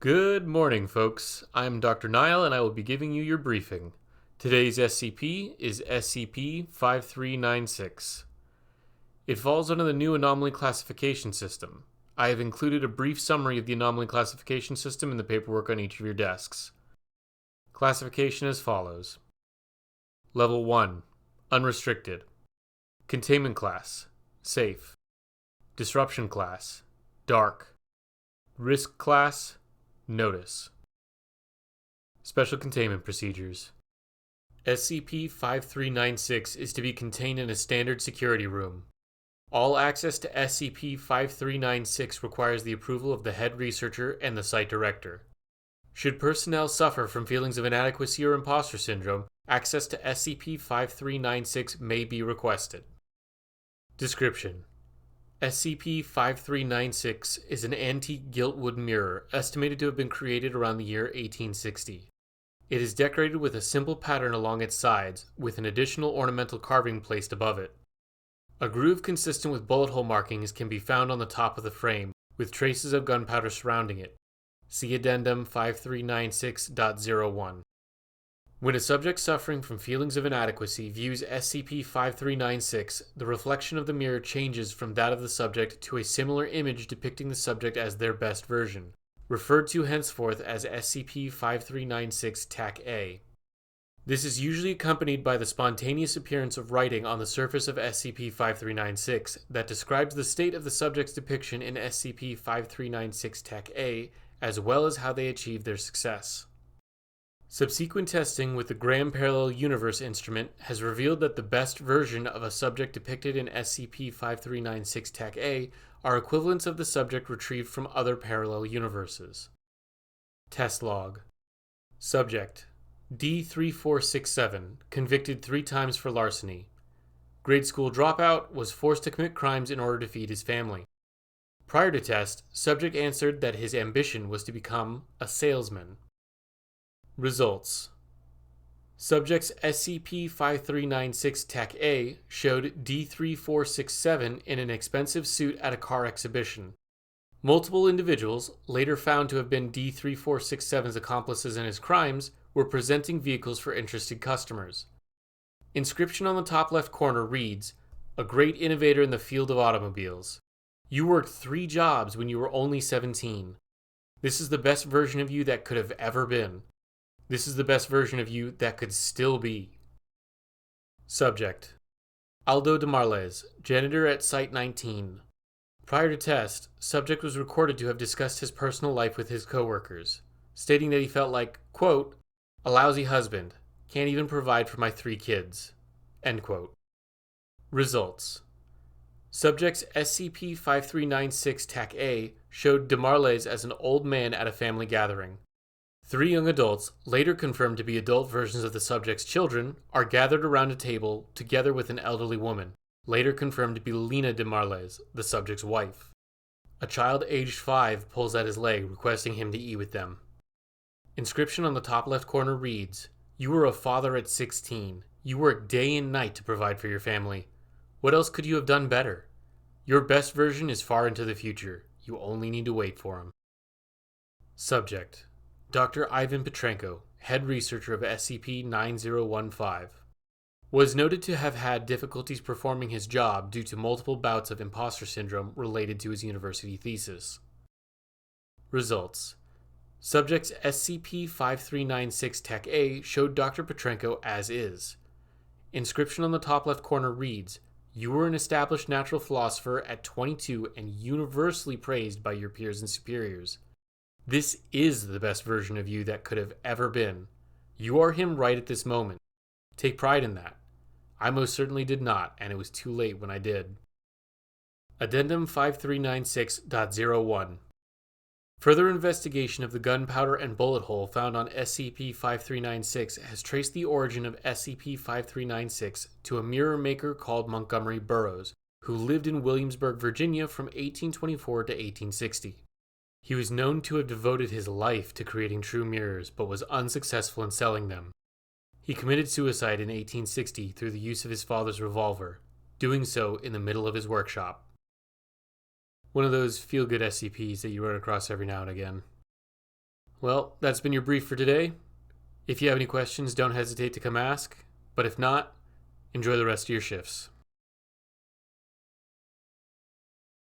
Good morning, folks. I'm Dr. Nile, and I will be giving you your briefing. Today's SCP is SCP-5396. It falls under the new Anomaly Classification System. I have included a brief summary of the Anomaly Classification System in the paperwork on each of your desks. Classification as follows. Level 1. Unrestricted. Containment Class. Safe. Disruption Class. Dark. Risk Class. Notice. Special Containment Procedures. SCP-5396 is to be contained in a standard security room. All access to SCP-5396 requires the approval of the head researcher and the site director. Should personnel suffer from feelings of inadequacy or imposter syndrome, access to SCP-5396 may be requested. Description: SCP-5396 is an antique gilt wood mirror estimated to have been created around the year 1860. It is decorated with a simple pattern along its sides, with an additional ornamental carving placed above it. A groove consistent with bullet hole markings can be found on the top of the frame, with traces of gunpowder surrounding it. See Addendum 5396.01. When a subject suffering from feelings of inadequacy views SCP-5396, the reflection of the mirror changes from that of the subject to a similar image depicting the subject as their best version, referred to henceforth as SCP-5396 TAC-A. This is usually accompanied by the spontaneous appearance of writing on the surface of SCP-5396 that describes the state of the subject's depiction in SCP-5396 TAC-A, as well as how they achieve their success. Subsequent testing with the Gram Parallel Universe instrument has revealed that the best version of a subject depicted in SCP-5396 TAC-A are equivalents of the subject retrieved from other parallel universes. Test Log. Subject: D3467, convicted 3 times for larceny. Grade school dropout, was forced to commit crimes in order to feed his family. Prior to test, subject answered that his ambition was to become a salesman. Results: Subject's SCP-5396 TAC-A showed D3467 in an expensive suit at a car exhibition. Multiple individuals, later found to have been D3467's accomplices in his crimes, were presenting vehicles for interested customers. Inscription on the top left corner reads, "A great innovator in the field of automobiles. You worked 3 jobs when you were only 17. This is the best version of you that could have ever been. This is the best version of you that could still be." Subject: Aldo de Marles, janitor at Site 19. Prior to test, subject was recorded to have discussed his personal life with his coworkers, stating that he felt like, quote, "a lousy husband, can't even provide for my 3 kids." End quote. Results: Subject's SCP-5396 TAC-A showed de Marles as an old man at a family gathering. 3 young adults, later confirmed to be adult versions of the subject's children, are gathered around a table together with an elderly woman, later confirmed to be Lena de Marles, the subject's wife. A child aged 5 pulls at his leg, requesting him to eat with them. Inscription on the top left corner reads, "You were a father at 16. You worked day and night to provide for your family. What else could you have done better? Your best version is far into the future. You only need to wait for him." Subject: Dr. Ivan Petrenko, head researcher of SCP-9015. Was noted to have had difficulties performing his job due to multiple bouts of imposter syndrome related to his university thesis. Results: Subject's SCP-5396 TAC-A showed Dr. Petrenko as is. Inscription on the top left corner reads, "You were an established natural philosopher at 22 and universally praised by your peers and superiors. This is the best version of you that could have ever been. You are him right at this moment. Take pride in that. I most certainly did not, and it was too late when I did." Addendum 5396.01. Further investigation of the gunpowder and bullet hole found on SCP-5396 has traced the origin of SCP-5396 to a mirror maker called Montgomery Burroughs, who lived in Williamsburg, Virginia from 1824 to 1860. He was known to have devoted his life to creating true mirrors, but was unsuccessful in selling them. He committed suicide in 1860 through the use of his father's revolver, doing so in the middle of his workshop. One of those feel-good SCPs that you run across every now and again. Well, that's been your brief for today. If you have any questions, don't hesitate to come ask. But if not, enjoy the rest of your shifts.